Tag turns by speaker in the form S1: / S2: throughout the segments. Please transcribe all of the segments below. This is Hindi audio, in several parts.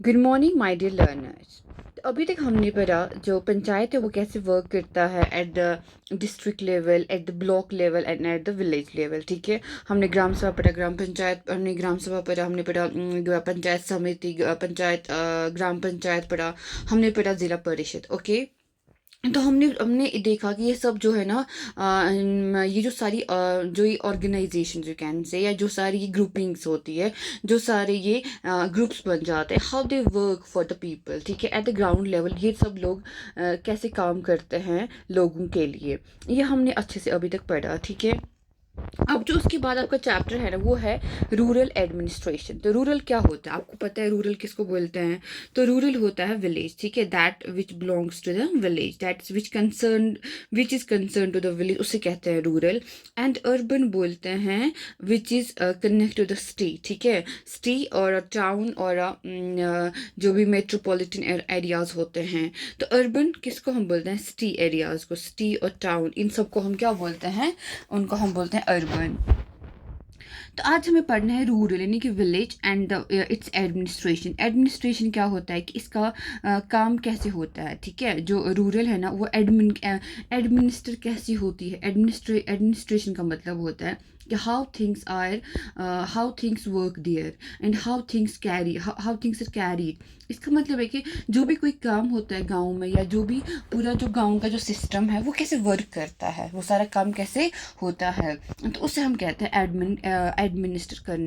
S1: Good morning my dear learners. तो अभी तक हमने पढ़ा जो पंचायत है वो कैसे वर्क करता है at the district level, at the block level and at the village level. ठीक है, हमने ग्राम सभा पढ़ा, ग्राम पंचायत, हमने ग्राम सभा पढ़ा, हमने पढ़ा पंचायत समिति, पंचायत, ग्राम पंचायत पढ़ा, हमने पढ़ा जिला परिषद। ओके, तो हमने हमने देखा कि ये सब जो है ना, ये जो सारी जो ये ऑर्गेनाइजेशन जो कैन से, या जो सारी ये ग्रुपिंग्स होती है, जो सारे ये ग्रुप्स बन जाते हैं, how they work for the people. ठीक है, एट द ग्राउंड लेवल ये सब लोग कैसे काम करते हैं लोगों के लिए, ये हमने अच्छे से अभी तक पढ़ा। ठीक है, अब जो उसके बाद आपका चैप्टर है ना वो है रूरल एडमिनिस्ट्रेशन। तो रूरल क्या होता है, आपको पता है रूरल किसको बोलते हैं? तो रूरल होता है विलेज। ठीक है, that which belongs to the village, that which is concern to the village, उसे कहते हैं रूरल। एंड अर्बन बोलते हैं which is connect to the city. ठीक है, सिटी और टाउन और जो भी मेट्रोपॉलिटन एरियाज होते हैं। तो अर्बन किसको हम बोलते हैं? सिटी एरियाज को, सिटी और टाउन, इन सबको हम क्या बोलते हैं? उनको हम बोलते हैं अर्बन। तो आज हमें पढ़ना है रूरल यानी कि village and it's administration. Administration क्या होता है कि इसका काम कैसे होता है। ठीक है, जो रूरल है ना वो एडमिनिस्टर कैसी होती है। एडमिनिस्ट्रेशन का मतलब होता है कि how things work there and how things are carried. इसका मतलब है कि जो भी कोई काम होता है गांव में, या जो भी पूरा जो गांव का जो सिस्टम है वो कैसे वर्क करता है, वो सारा काम कैसे होता है, तो उसे हम कहते हैं एडमिनिस्टर करना।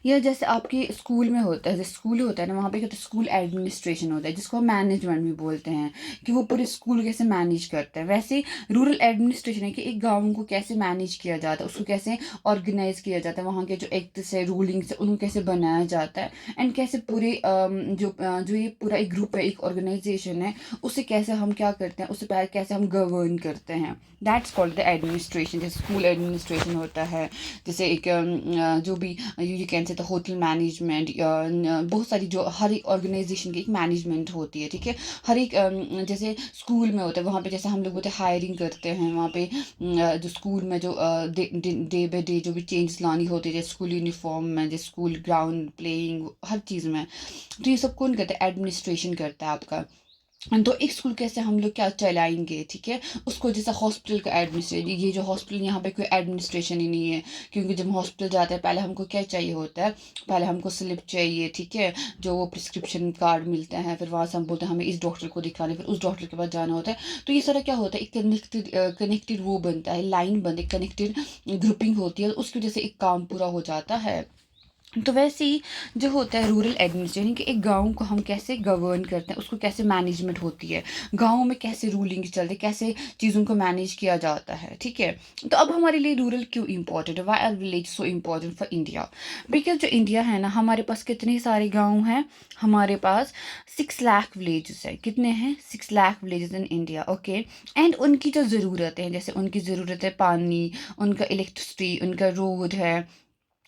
S1: या जैसे आपके स्कूल में होता है, जैसे स्कूल होता है ना, वहाँ पे क्या होता है? स्कूल एडमिनिस्ट्रेशन होता है, जिसको हम मैनेजमेंट भी बोलते हैं, कि वो पूरे स्कूल कैसे मैनेज करते हैं। वैसे रूरल एडमिनिस्ट्रेशन है कि एक गाँव को कैसे मैनेज किया जाता है, उसको कैसे ऑर्गेनाइज किया जाता है, वहाँ के जो एक्ट्स है, रूलिंग्स है, उनको कैसे बनाया जाता है, एंड कैसे पूरे जो ये पूरा एक ग्रुप है, एक ऑर्गेनाइजेशन है, उसे कैसे हम क्या करते हैं, उसे पहले कैसे हम गवर्न करते हैं। That's called the administration. जैसे स्कूल एडमिनिस्ट्रेशन होता है, जैसे एक जो भी यू कैन से तो होटल मैनेजमेंट, बहुत सारी जो हर एक ऑर्गेनाइजेशन की एक मैनेजमेंट होती है। ठीक है, हर एक जैसे स्कूल में होता है, वहाँ पे जैसे हम लोग बोलते हैं हायरिंग करते हैं, वहाँ पे जो स्कूल में जो डे बाई डे जो भी चेंज लानी होती है, जैसे स्कूल यूनिफॉर्म में, जैसे स्कूल ग्राउंड प्लेइंग, हर चीज़ में। तो ये सब कौन करता है? एडमिनिस्ट्रेशन करता है आपका। तो एक स्कूल कैसे हम लोग क्या चलाएंगे। ठीक है, उसको जैसे हॉस्पिटल का एडमिनिस्ट्रेशन, ये जो हॉस्पिटल, यहाँ पे कोई एडमिनिस्ट्रेशन ही नहीं है, क्योंकि जब हम हॉस्पिटल जाते हैं पहले हमको क्या चाहिए होता है? पहले हमको स्लिप चाहिए। ठीक है, जो वो प्रिस्क्रिप्शन कार्ड मिलते हैं, फिर वहाँ से हम बोलते हैं हमें इस डॉक्टर को दिखाने, फिर उस डॉक्टर के पास जाना होता है। तो ये सारा क्या होता है? एक कनेक्टेड वो बनता है, लाइन बनती है, कनेक्टेड ग्रुपिंग होती है, उसकी वजह से एक काम पूरा हो जाता है। तो वैसे ही जो होता है रूरल एडमिनिस्ट्रेशन, कि एक गांव को हम कैसे गवर्न करते हैं, उसको कैसे मैनेजमेंट होती है, गांव में कैसे रूलिंग चलती है, कैसे चीज़ों को मैनेज किया जाता है। ठीक है, तो अब हमारे लिए रूरल क्यों इंपॉर्टेंट है? Why are village so important for India? Because जो इंडिया है ना, हमारे पास कितने सारे गाँव हैं? हमारे पास 6 लाख विलेजेस है। कितने हैं? 6 lakh villages in India. Okay, and उनकी जो ज़रूरतें हैं, जैसे उनकी ज़रूरत है पानी, उनका इलेक्ट्रिसिटी, उनका रोड है,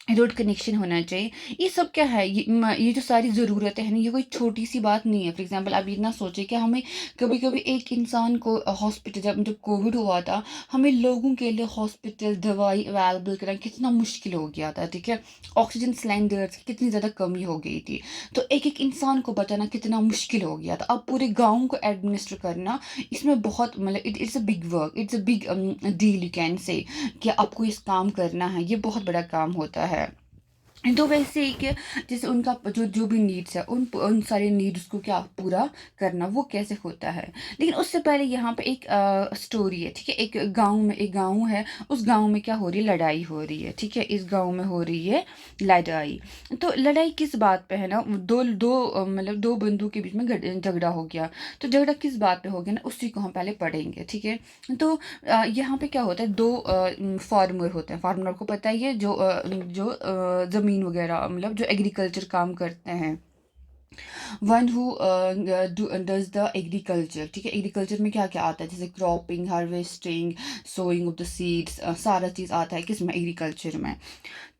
S1: रोड कनेक्शन होना चाहिए। ये सब क्या है? ये जो सारी ज़रूरतें हैं ना, ये कोई छोटी सी बात नहीं है। फॉर एग्जांपल आप इतना सोचिए कि हमें कभी कभी एक इंसान को हॉस्पिटल, जब जब कोविड हुआ था, हमें लोगों के लिए हॉस्पिटल दवाई अवेलेबल करना कितना मुश्किल हो गया था। ठीक है, ऑक्सीजन सिलेंडर्स की कितनी ज़्यादा कमी हो गई थी, तो एक एक इंसान को बचाना कितना मुश्किल हो गया था। अब पूरे गाँव को एडमिनिस्टर करना, इसमें बहुत मतलब it's a big work, it's a big deal, you can say, कि आपको इस काम करना है, ये बहुत बड़ा काम होता है। तो वैसे ही कि जैसे उनका जो जो भी नीड्स है, उन सारे नीड्स को क्या पूरा करना, वो कैसे होता है। लेकिन उससे पहले यहाँ पे एक स्टोरी है। ठीक है, एक गांव है, उस गांव में क्या हो रही है? लड़ाई हो रही है। ठीक है, इस गांव में हो रही है लड़ाई। तो लड़ाई किस बात पे है ना? दो दो मतलब दो बंधु के बीच में झगड़ा हो गया। तो झगड़ा किस बात पे हो गया ना, उसी को हम पहले पढ़ेंगे। ठीक है, तो यहाँ पे क्या होता है? दो फार्मर होते हैं। फार्मर आपको पता ही है, जो ज़मीन वगैरह, मतलब जो एग्रीकल्चर काम करते हैं। One who does the agriculture. ठीक है, एग्रीकल्चर में क्या क्या आता है? जैसे cropping, harvesting, sowing of the seeds, सारा चीज़ आता है किसमें? एग्रीकल्चर में।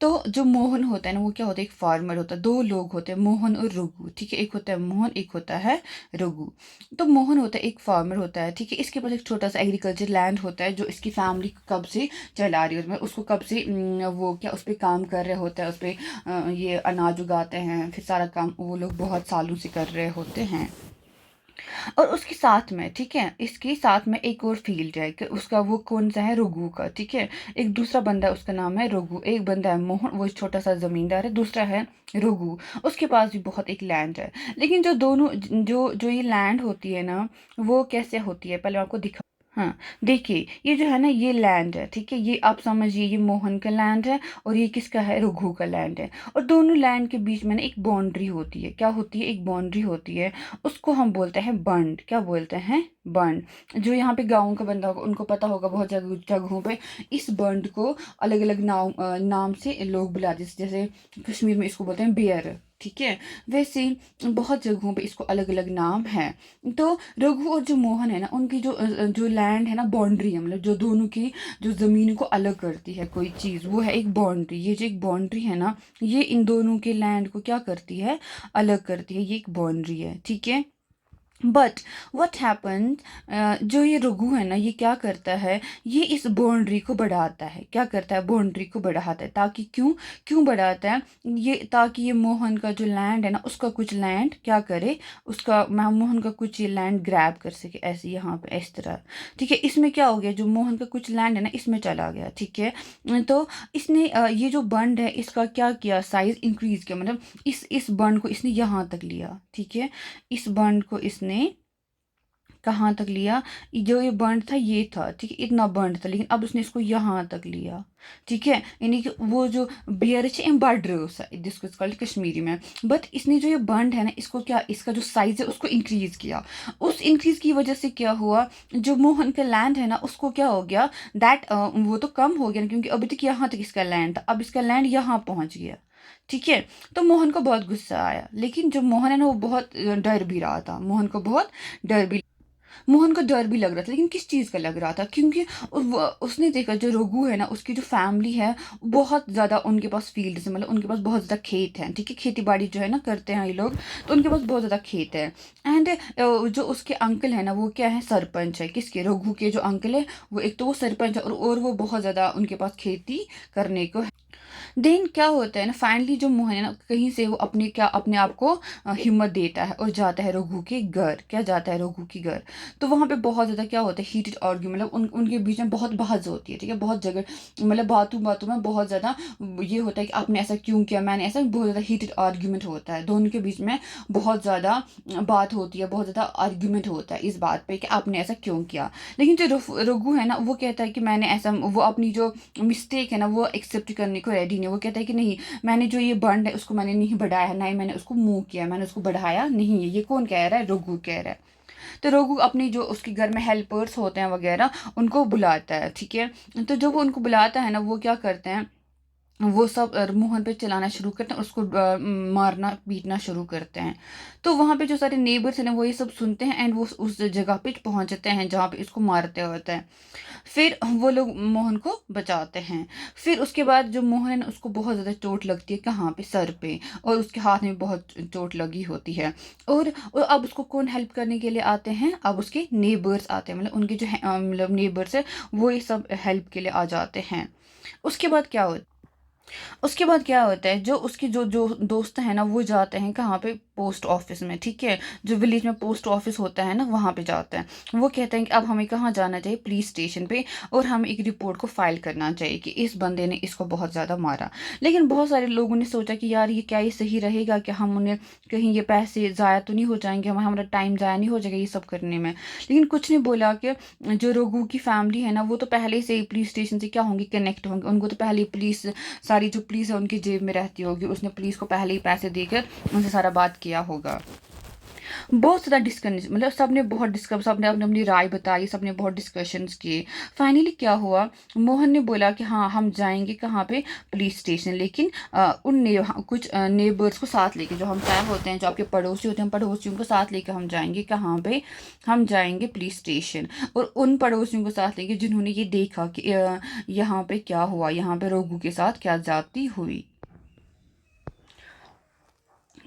S1: तो जो मोहन होता है ना, वो क्या होता है, एक फार्मर होता है। 2 लोग होते हैं, मोहन और रघु, ठीक है? एक होता है मोहन, एक होता है रघु। तो मोहन होता है एक फार्मर होता है, ठीक है? इसके पास एक छोटा-सा एग्रीकल्चर लैंड होता है, जो इसकी फैमिली कब से चला रही है, मतलब उसको कब से वो क्या उस पे काम कर रहे होते हैं, उस पे ये अनाज उगाते हैं, फिर सारा काम वो लोग बहुत सालों से कर रहे होते हैं। और उसके साथ में, ठीक है, इसके साथ में एक और फील्ड है कि उसका वो कौन सा है, रघु का, ठीक है? एक दूसरा बंदा है, उसका नाम है रघु। एक बंदा है मोहन, वो छोटा सा जमींदार है। दूसरा है रघु, उसके पास भी बहुत एक लैंड है। लेकिन जो दोनों जो जो ये लैंड होती है ना, वो कैसे होती है, पहले मैं आपको दिखा। हाँ, देखिए ये जो है ना, ये लैंड है, ठीक है? ये आप समझिए, ये मोहन का लैंड है और ये किसका है, रघु का लैंड है। और दोनों लैंड के बीच में ना एक बाउंड्री होती है। क्या होती है, एक बाउंड्री होती है। उसको हम बोलते हैं बंड। क्या बोलते हैं, बंड। जो यहाँ पे गाँव का बंदा होगा, उनको पता होगा, बहुत जगहों पे इस बंड को अलग अलग नाम से लोग बुलाते हैं। जैसे कश्मीर में इसको बोलते हैं बियर, ठीक है? वैसे बहुत जगहों पे इसको अलग अलग नाम है। तो रघु और जो मोहन है ना, उनकी जो लैंड है ना, बाउंड्री है, मतलब जो दोनों की जो ज़मीन को अलग करती है कोई चीज़, वो है एक बाउंड्री। ये जो एक बाउंड्री है ना, ये इन दोनों के लैंड को क्या करती है, अलग करती है। ये एक बाउंड्री है, ठीक है? बट वट हैपन, जो ये रघु है ना, ये क्या करता है, ये इस बाउंड्री को बढ़ाता है। क्या करता है, बाउंड्री को बढ़ाता है। ताकि क्यों क्यों बढ़ाता है ये, ताकि ये मोहन का जो लैंड है ना, उसका कुछ लैंड क्या करे, उसका मोहन का कुछ ये लैंड ग्रैब कर सके, ऐसे यहाँ पे इस तरह, ठीक है? इसमें क्या हो गया, जो मोहन का कुछ लैंड है ना, इसमें चला गया, ठीक है? तो इसने ये जो बंड है, इसका क्या किया, साइज इंक्रीज किया, मतलब इस बंड को इसने यहाँ तक लिया, ठीक है? इस बंड को इसने कहाँ तक लिया, जो ये बंड था ये था, ठीक है? इतना बंड था, लेकिन अब उसने इसको यहाँ तक लिया, ठीक है? यानी कि वो जो बियर बड़ रहे जिसको कॉल्ड कश्मीरी में। बट इसने जो ये बंड है ना, इसको क्या, इसका जो साइज है उसको इंक्रीज किया। उस इंक्रीज की वजह से क्या हुआ, जो मोहन का लैंड है ना, उसको क्या हो गया, दैट वो तो कम हो गया ना, क्योंकि अभी तक यहाँ तक इसका लैंड था, अब इसका लैंड यहाँ पहुंच गया, ठीक है? तो मोहन को बहुत गुस्सा आया। लेकिन जो मोहन है ना, वो बहुत डर भी रहा था। डर भी मोहन को डर भी लग रहा था। लेकिन किस चीज़ का लग रहा था, क्योंकि उसने देखा जो रघु है ना, उसकी जो फैमिली है, बहुत ज़्यादा उनके पास फील्ड है, मतलब उनके पास बहुत ज़्यादा खेत हैं, ठीक है? खेती बाड़ी जो है ना करते हैं ये लोग, तो उनके पास बहुत ज़्यादा खेत है। एंड जो उसके अंकल है ना, वो क्या है, सरपंच है। किसके, रघु के जो अंकल है, वो एक तो वो सरपंच है, और वो बहुत ज़्यादा उनके पास खेती करने को। देन क्या होता है ना, फाइनली जो मोहन है ना, कहीं से वो अपने आप को हिम्मत देता है और जाता है रघु के घर। क्या जाता है, रघु के घर। तो वहाँ पे बहुत ज़्यादा क्या होता है, हीटेड आर्ग्यू, मतलब उनके बीच में बहुत बहस होती है, ठीक है? बहुत जगह, मतलब बातों बातों में बहुत ज़्यादा ये होता है कि आपने ऐसा क्यों किया, मैंने ऐसा, बहुत ज़्यादा हीटेड आर्ग्यूमेंट होता है दोनों के बीच में। बहुत ज़्यादा बात होती है, बहुत ज़्यादा आर्ग्यूमेंट होता है इस बात पे कि आपने ऐसा क्यों किया। लेकिन जो रघु है ना, वो कहता है कि मैंने ऐसा, वो अपनी जो मिस्टेक है ना, वो एक्सेप्ट करने को रेडी नहीं। वो कहता है कि नहीं, मैंने जो ये बंड है उसको मैंने नहीं बढ़ाया है, ना ही मैंने उसको मूव किया, मैंने उसको बढ़ाया नहीं है। ये कौन कह रहा है, रघु कह रहा है। तो रघु अपनी जो उसके घर में हेल्पर्स होते हैं वगैरह, उनको बुलाता है, ठीक है? तो जब वो उनको बुलाता है ना, वो क्या करते हैं, वो सब मोहन पे चलाना शुरू करते हैं, उसको मारना पीटना शुरू करते हैं। तो वहाँ पे जो सारे नेबर्स हैं ना, वो ये सब सुनते हैं, एंड वो उस जगह पे पहुँचते हैं जहाँ पे इसको मारते होते हैं। फिर वो लोग मोहन को बचाते हैं। फिर उसके बाद जो मोहन है ना, उसको बहुत ज़्यादा चोट लगती है, कहाँ पे, सर पे, और उसके हाथ में बहुत चोट लगी होती है। और अब उसको कौन हेल्प करने के लिए आते हैं, अब उसके नेबर्स आते हैं, मतलब उनके जो मतलब नेबर्स है, वो ये सब हेल्प के लिए आ जाते हैं। उसके बाद क्या होता है, उसके बाद क्या होता है, जो उसके जो जो दोस्त हैं ना, वो जाते हैं कहाँ पे, पोस्ट ऑफिस में, ठीक है? जो विलेज में पोस्ट ऑफिस होता है ना, वहाँ पे जाते हैं। वो कहते हैं कि अब हमें कहाँ जाना चाहिए, पुलिस स्टेशन पे, और हमें एक रिपोर्ट को फाइल करना चाहिए कि इस बंदे ने इसको बहुत ज़्यादा मारा। लेकिन बहुत सारे लोगों ने सोचा कि यार ये क्या, ये सही रहेगा कि हम उन्हें, कहीं ये पैसे ज़ाया तो नहीं हो जाएंगे, हमारा टाइम ज़ाया नहीं हो जाएगा ये सब करने में। लेकिन कुछ ने बोला कि जो रघु की फैमिली है ना, वो तो पहले से ही पुलिस स्टेशन से क्या होंगे, कनेक्ट होंगे। उनको तो पहले ही पुलिस, सारी जो पुलिस है उनकी जेब में रहती होगी, उसने पुलिस को पहले ही पैसे देकर उनसे सारा बात किया होगा। बहुत ज़्यादा डिस्कस, मतलब सबने बहुत डिस्कस, सबने अपनी अपनी राय बताई, सबने बहुत डिस्कशंस किए। फाइनली क्या हुआ, मोहन ने बोला कि हाँ हम जाएंगे कहाँ पे, पुलिस स्टेशन, लेकिन कुछ नेबर्स को साथ लेके, जो हम चाहे होते हैं, जो आपके पड़ोसी होते हैं, हम पड़ोसियों को साथ लेके हम जाएंगे कहाँ पे, हम जाएंगे पुलिस स्टेशन। और उन पड़ोसियों को साथ लेके जिन्होंने ये देखा कि यहाँ पे क्या हुआ, यहाँ पे रोगू के साथ क्या ज्यादती हुई।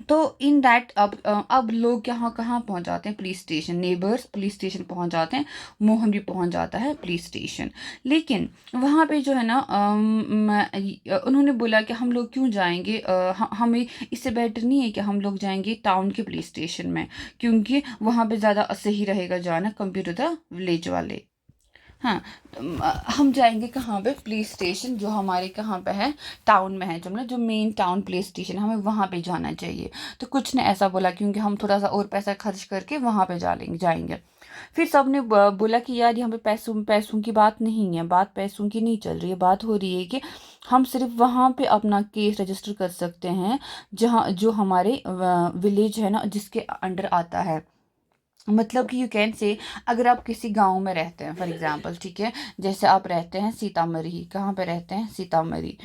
S1: तो इन दैट अब लोग यहाँ कहाँ पहुँच जाते हैं, police station, neighbours police station पहुँच जाते हैं, मोहन भी पहुँच जाता है पुलिस स्टेशन। लेकिन वहाँ पे जो है ना उन्होंने बोला कि हम लोग क्यों जाएंगे, हमें इससे बेटर नहीं है कि हम लोग जाएंगे टाउन के पुलिस स्टेशन में, क्योंकि वहाँ पे ज़्यादा सही रहेगा जाना कंपेयर टू द विलेज वाले। हाँ, तो हम जाएंगे कहाँ पे, पुलिस स्टेशन जो हमारे कहाँ पे है, टाउन में है, जो मतलब जो मेन टाउन पुलिस स्टेशन, हमें वहाँ पे जाना चाहिए। तो कुछ ने ऐसा बोला क्योंकि हम थोड़ा सा और पैसा खर्च करके वहाँ पे जाएंगे। फिर सब ने बोला कि यार यहाँ पे पैसों पैसों की बात नहीं है, बात पैसों की नहीं चल रही है, बात हो रही है कि हम सिर्फ वहाँ पे अपना केस रजिस्टर कर सकते हैं जहाँ जो हमारे विलेज है ना, जिसके अंडर आता है। मतलब कि यू कैन से, अगर आप किसी गांव में रहते हैं फॉर एग्जांपल, ठीक है, जैसे आप रहते हैं सीतामढ़ी, कहाँ पे रहते हैं, सीतामढ़ी।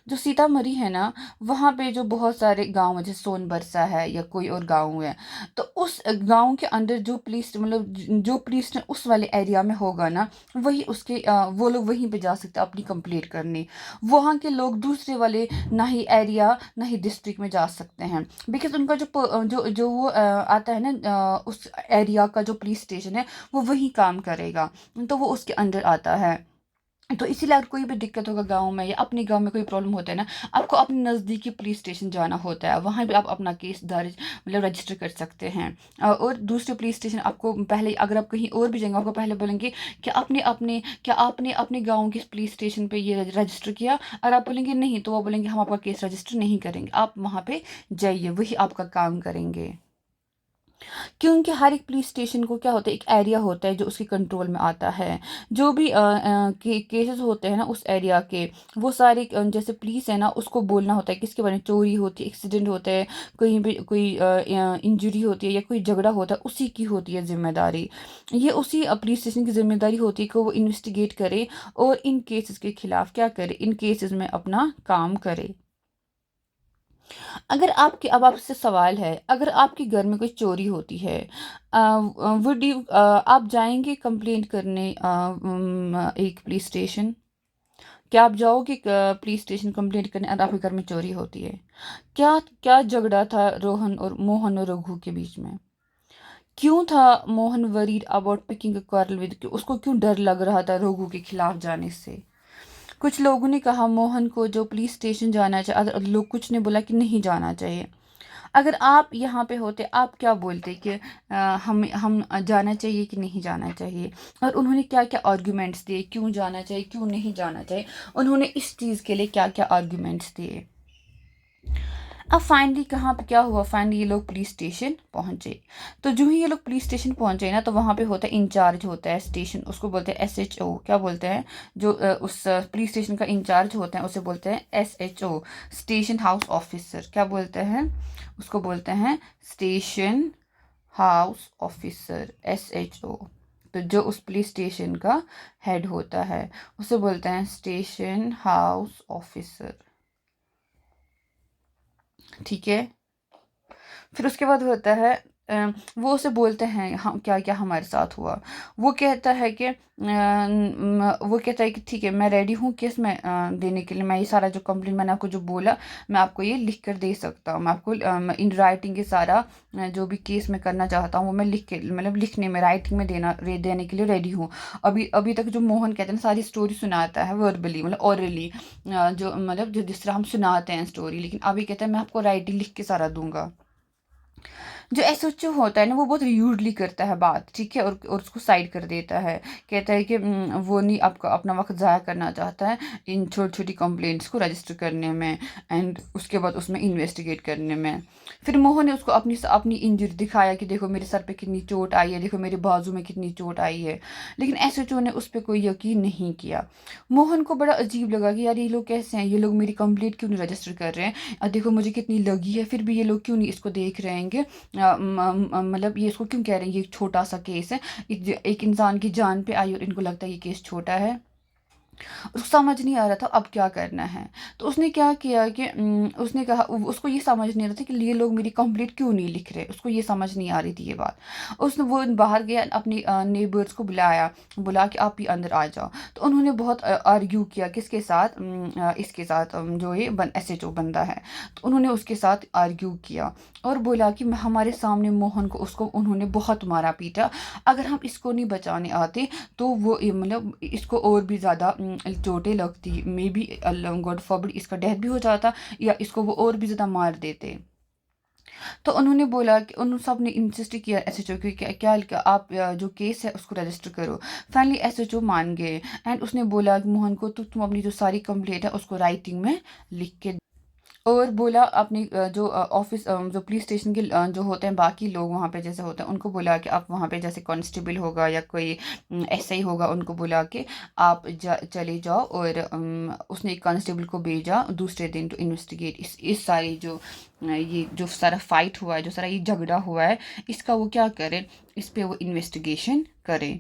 S1: जो सीतामढ़ी है ना, वहाँ पे जो बहुत सारे गांव है, जैसे सोनबरसा है या कोई और गांव है, तो उस गांव के अंदर जो पुलिस, मतलब जो पुलिस ने उस वाले एरिया में होगा ना, वही उसके वो लोग वहीं पे जा सकते हैं अपनी कंप्लेंट करने। वहाँ के लोग दूसरे वाले ना ही एरिया ना ही डिस्ट्रिक्ट में जा सकते हैं, बिकॉज उनका जो वो आता है ना, उस एरिया का जो पुलिस स्टेशन है वो वही काम करेगा, तो वो उसके अंडर आता है। तो इसीलिए अगर कोई भी दिक्कत होगा गांव में, या अपने गांव में कोई प्रॉब्लम होता है ना, आपको अपने नज़दीकी पुलिस स्टेशन जाना होता है, वहाँ भी आप अपना केस दर्ज, मतलब रजिस्टर कर सकते हैं। और दूसरे पुलिस स्टेशन आपको पहले, अगर आप कहीं और भी जाएंगे, आपको पहले बोलेंगे कि आपने अपने गांव के पुलिस स्टेशन पे ये रजिस्टर किया। और आप बोलेंगे नहीं, तो वो बोलेंगे हम आपका केस रजिस्टर नहीं करेंगे, आप वहाँ पे जाइए, वही आपका काम करेंगे। क्योंकि हर एक पुलिस स्टेशन को क्या होता है, एक एरिया होता है जो उसके कंट्रोल में आता है। जो भी केसेस होते हैं ना उस एरिया के, वो सारे जैसे पुलिस है ना, उसको बोलना होता है किसके बारे में, चोरी होती है, एक्सीडेंट होता है, कहीं भी कोई इंजरी होती है या कोई झगड़ा होता है, उसी की होती है जिम्मेदारी। ये उसी पुलिस स्टेशन की जिम्मेदारी होती है कि वो इन्वेस्टिगेट करे और इन केसेस के खिलाफ क्या करे, इन केसेस में अपना काम करे। अगर आपके, अब आपसे सवाल है, अगर आपके घर में कोई चोरी होती है, वुड यू, आप जाएंगे कंप्लेंट करने एक पुलिस स्टेशन? क्या आप जाओगे पुलिस स्टेशन कंप्लेंट करने अगर आपके घर में चोरी होती है? क्या क्या झगड़ा था रोहन और मोहन और रघु के बीच में? क्यों था Mohan worried about picking a quarrel with, उसको क्यों डर लग रहा था रघु के खिलाफ जाने से? कुछ लोगों ने कहा मोहन को जो पुलिस स्टेशन जाना चाहिए, लोग कुछ ने बोला कि नहीं जाना चाहिए। अगर आप यहाँ पे होते, आप क्या बोलते कि हम जाना चाहिए कि नहीं जाना चाहिए? और उन्होंने क्या क्या आर्ग्यूमेंट्स दिए, क्यों जाना चाहिए क्यों नहीं जाना चाहिए, उन्होंने इस चीज़ के लिए क्या क्या आर्ग्यूमेंट्स दिए। अब फाइनली कहाँ पे क्या हुआ, फाइनली ये लोग पुलिस स्टेशन पहुंचे। तो जो ही ये लोग पुलिस स्टेशन पहुंचे ना, तो वहाँ पे होता है इंचार्ज, होता है स्टेशन, उसको बोलते हैं SHO, क्या बोलते हैं, जो उस पुलिस स्टेशन का इंचार्ज होता है उसे बोलते हैं SHO, स्टेशन हाउस ऑफिसर। क्या बोलते हैं उसको, बोलते हैं स्टेशन हाउस ऑफिसर, SHO। तो जो उस पुलिस स्टेशन का हेड होता है उसे बोलते हैं स्टेशन हाउस ऑफिसर, ठीक है। फिर उसके बाद होता है वो उसे बोलते हैं हम क्या क्या हमारे साथ हुआ। वो कहता है कि वो कहता है कि ठीक है मैं रेडी हूँ केस में देने के लिए, मैं ये सारा जो कंप्लेंट मैंने आपको जो बोला, मैं आपको ये लिख कर दे सकता हूँ, मैं आपको इन राइटिंग के सारा जो भी केस मैं करना चाहता हूँ वो मैं लिख के, मतलब लिखने में, राइटिंग में देने के लिए रेडी हूँ। अभी अभी तक जो मोहन कहते हैं ना, सारी स्टोरी सुनाता है वर्बली, मतलब ओरली, जो मतलब जो जिस तरह हम सुनाते हैं स्टोरी, लेकिन अभी कहता है मैं आपको राइटिंग लिख के सारा दूंगा। जो SHO होता है ना, वो बहुत र्यूडली करता है बात, ठीक है, और उसको साइड कर देता है। कहता है कि वो नहीं आपका अपना वक्त ज़ाया करना चाहता है इन छोटी छोटी कंप्लेंट्स को रजिस्टर करने में, एंड उसके बाद उसमें इन्वेस्टिगेट करने में। फिर मोहन ने उसको अपनी अपनी इंजरी दिखाया कि देखो मेरे सर पे कितनी चोट आई है, देखो मेरे बाजू में कितनी चोट आई है, लेकिन SHO ने उस पर कोई यकीन नहीं किया। मोहन को बड़ा अजीब लगा कि यार ये लोग कैसे हैं, ये लोग मेरी कंप्लेंट क्यों नहीं रजिस्टर कर रहे हैं, देखो मुझे कितनी लगी है, फिर भी ये लोग क्यों नहीं इसको देख रहे हैं मतलब ये इसको क्यों कह रहे हैं ये छोटा सा केस है, एक इंसान की जान पे आई और इनको लगता है ये केस छोटा है। उसको समझ नहीं आ रहा था अब क्या करना है। तो उसने क्या किया कि उसने कहा, उसको ये समझ नहीं आ रहा था कि ये लोग मेरी कंप्लेंट क्यों नहीं लिख रहे, उसको ये समझ नहीं आ रही थी ये बात। उसने वो बाहर गया, अपनी नेबर्स को बुलाया, बोला कि आप ही अंदर आ जाओ। तो उन्होंने बहुत आर्ग्यू किया किसके साथ, इसके साथ, जो ये SHO बंदा है। तो उन्होंने उसके साथ आर्ग्यू किया और बोला कि हमारे सामने मोहन को, उसको उन्होंने बहुत मारा पीटा, अगर हम इसको नहीं बचाने आते तो वो मतलब इसको और भी ज़्यादा चोटें लगती, मे बी गॉड फॉरबिड इसका डेथ भी हो जाता, या इसको वो और भी ज़्यादा मार देते। तो उन्होंने बोला कि उन सब ने इंसिस्ट किया SHO कि क्या आप जो केस है उसको रजिस्टर करो। फाइनली SHO मान गए एंड उसने बोला कि मोहन को, तो तुम अपनी जो सारी कंप्लेंट है उसको राइटिंग में लिख के, और बोला अपनी जो ऑफिस, जो पुलिस स्टेशन के जो होते हैं बाकी लोग वहाँ पे जैसे होते हैं, उनको बोला कि आप वहाँ पे जैसे कांस्टेबल होगा या कोई SI होगा, उनको बोला कि आप चले जाओ। और उसने एक कांस्टेबल को भेजा दूसरे दिन टू इन्वेस्टिगेट इस सारी जो ये जो सारा फाइट हुआ है, जो सारा ये झगड़ा हुआ है, इसका वो क्या करे, इस पे वो इन्वेस्टिगेशन करे।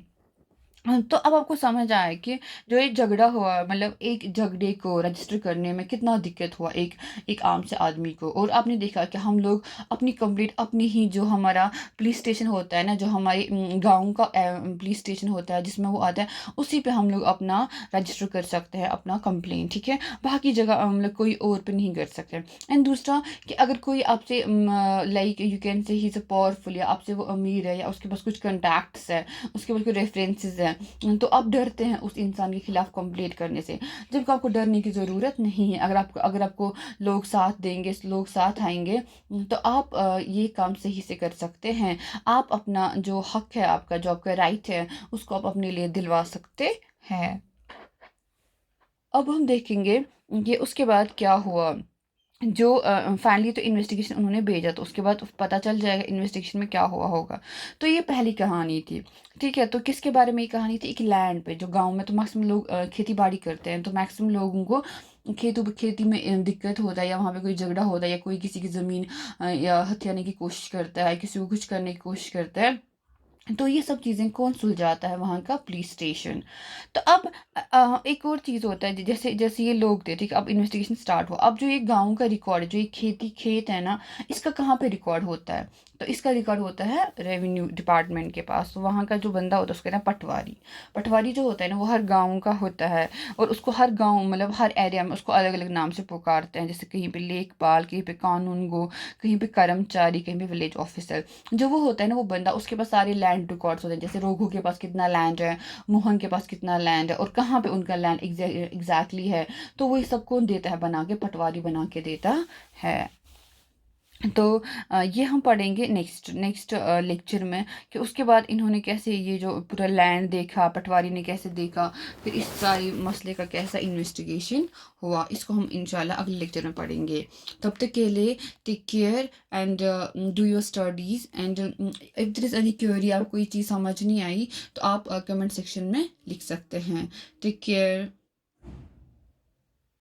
S1: तो अब आपको समझ आया कि जो ये झगड़ा हुआ, मतलब एक झगड़े को रजिस्टर करने में कितना दिक्कत हुआ एक एक आम से आदमी को। और आपने देखा कि हम लोग अपनी कंप्लीट अपनी ही, जो हमारा पुलिस स्टेशन होता है ना, जो हमारे गांव का पुलिस स्टेशन होता है जिसमें वो आता है, उसी पे हम लोग अपना रजिस्टर कर सकते हैं अपना कंप्लेंट, ठीक है। बाकी जगह हम लोग कोई और पे नहीं कर सकते। एंड दूसरा कि अगर कोई आपसे like you can say he is powerful, या आपसे वो अमीर है, या उसके पास कुछ कंटैक्ट्स है, उसके पास कोई रेफरेंसेस है, तो आप डरते हैं उस इंसान के खिलाफ कंप्लेंट करने से, जबकि आपको डरने की ज़रूरत नहीं है। अगर आपको लोग साथ देंगे, लोग साथ आएंगे, तो आप ये काम सही से कर सकते हैं। आप अपना जो हक है, आपका जो आपका राइट है, उसको आप अपने लिए दिलवा सकते हैं। अब हम देखेंगे कि उसके बाद क्या हुआ। जो फाइनली तो इन्वेस्टिगेशन उन्होंने भेजा, तो उसके बाद पता चल जाएगा इन्वेस्टिगेशन में क्या हुआ होगा। तो ये पहली कहानी थी, ठीक है। तो किसके बारे में ये कहानी थी, एक लैंड पे, जो गांव में तो मैक्सिमम लोग खेती बाड़ी करते हैं, तो मैक्सिमम लोगों को खेती में दिक्कत होता है, या वहाँ पे कोई झगड़ा होता है, या कोई किसी की ज़मीन या हथियाने की कोशिश करता है, किसी को कुछ करने की कोशिश करता है। तो ये सब चीज़ें कौन सुलझाता है, वहाँ का पुलिस स्टेशन। तो अब एक और चीज़ होता है, जैसे जैसे ये लोग थे, ठीक है, अब इन्वेस्टिगेशन स्टार्ट हुआ। अब जो ये गांव का रिकॉर्ड है, जो ये खेत है ना, इसका कहाँ पे रिकॉर्ड होता है, तो इसका रिकॉर्ड होता है रेवेन्यू डिपार्टमेंट के पास। तो वहाँ का जो बंदा होता है उसको कहते हैं पटवारी। पटवारी जो होता है ना, वो हर गाँव का होता है, और उसको हर गाँव, मतलब हर एरिया में उसको अलग अलग नाम से पुकारते हैं, जैसे कहीं पे लेखपाल, कहीं पे कानून गो, कहीं पे कर्मचारी, कहीं पे विलेज ऑफिसर। जो वो होता है ना, वो बंदा, उसके पास सारे लैंड रिकॉर्ड्स होते हैं, जैसे रोघू के पास कितना लैंड है, मोहन के पास कितना लैंड है, और कहाँ पे उनका लैंड एग्जैक्टली है। तो वो सब कौन देता है बना के, पटवारी बना के देता है। तो ये हम पढ़ेंगे नेक्स्ट नेक्स्ट लेक्चर में, कि उसके बाद इन्होंने कैसे ये जो पूरा लैंड देखा, पटवारी ने कैसे देखा, फिर इस सारे मसले का कैसा इन्वेस्टिगेशन हुआ, इसको हम इंशाल्लाह अगले लेक्चर में पढ़ेंगे। तब तक के लिए take care and do your studies. And if there is any query, आपको कोई चीज़ समझ नहीं आई, तो आप कमेंट सेक्शन में लिख सकते हैं। Take care.